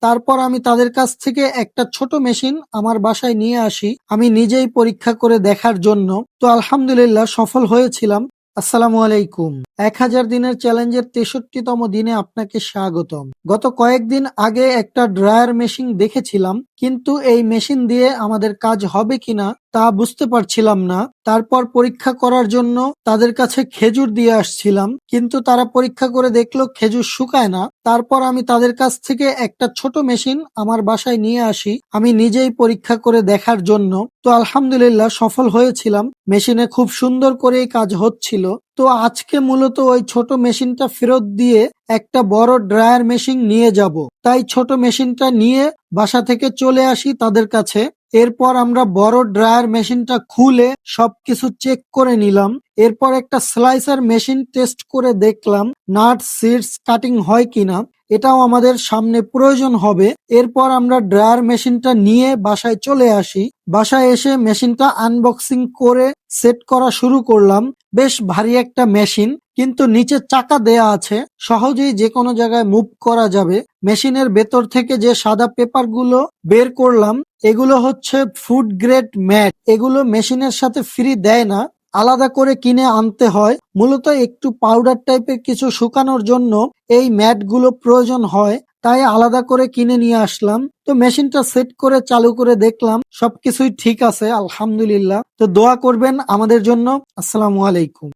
তারপর আমি তাদের কাছ থেকে একটা ছোট মেশিন আমার বাসায় নিয়ে আসি আমি নিজেই পরীক্ষা করে দেখার জন্য। তো আলহামদুলিল্লাহ সফল হয়েছিলাম। আসসালামু আলাইকুম। ১,০০০ দিনের চ্যালেঞ্জের ৬৩তম দিনে আপনাকে স্বাগতম। গত কয়েকদিন আগে একটা ড্রায়ার মেশিন দেখেছিলাম, কিন্তু এই মেশিন দিয়ে আমাদের কাজ হবে কিনা তা বুঝতে পারছিলাম না। তারপর পরীক্ষা করার জন্য তাদের কাছে খেজুর দিয়ে আসছিলাম, কিন্তু তারা পরীক্ষা করে দেখলো খেজুর শুকায় না। তারপর আমি তাদের কাছ থেকে একটা ছোট মেশিন আমার বাসায় নিয়ে আসি আমি নিজেই পরীক্ষা করে দেখার জন্য। তো আলহামদুলিল্লাহ সফল হয়েছিলাম। মেশিনে খুব সুন্দর করেই কাজ হচ্ছিল। তো আজকে মূলত ওই ছোট মেশিনটা ফেরত দিয়ে একটা বড় ড্রায়ার মেশিন নিয়ে যাব। তাই ছোট মেশিনটা নিয়ে বাসা থেকে চলে আসি তাদের কাছে। এরপর আমরা বড় ড্রায়ার মেশিনটা খুলে সবকিছু চেক করে নিলাম। এরপর একটা স্লাইসার মেশিন টেস্ট করে দেখলাম নাট সিডস কাটিং হয় কিনা, এটাও আমাদের সামনে প্রয়োজন হবে। এরপর আমরা ড্রায়ার মেশিনটা নিয়ে বাসায় চলে আসি। বাসায় এসে মেশিনটা আনবক্সিং করে সেট করা শুরু করলাম। বেশ ভারী একটা মেশিন, কিন্তু নিচে চাকা দেয়া আছে, সহজেই যে কোনো জায়গায় মুভ করা যাবে। মেশিনের ভেতর থেকে যে সাদা পেপার গুলো বের করলাম, এগুলো হচ্ছে ফুড গ্রেড ম্যাট। এগুলো মেশিনের সাথে ফ্রি দেয় না, আলাদা করে কিনে আনতে হয়। মূলত একটু পাউডার টাইপের কিছু শুকানোর জন্য এই ম্যাট গুলো প্রয়োজন হয়, তাই আলাদা করে কিনে নিয়ে আসলাম। তো মেশিনটা সেট করে চালু করে দেখলাম সবকিছুই ঠিক আছে আলহামদুলিল্লাহ। তো দোয়া করবেন আমাদের জন্য। আসসালামু আলাইকুম।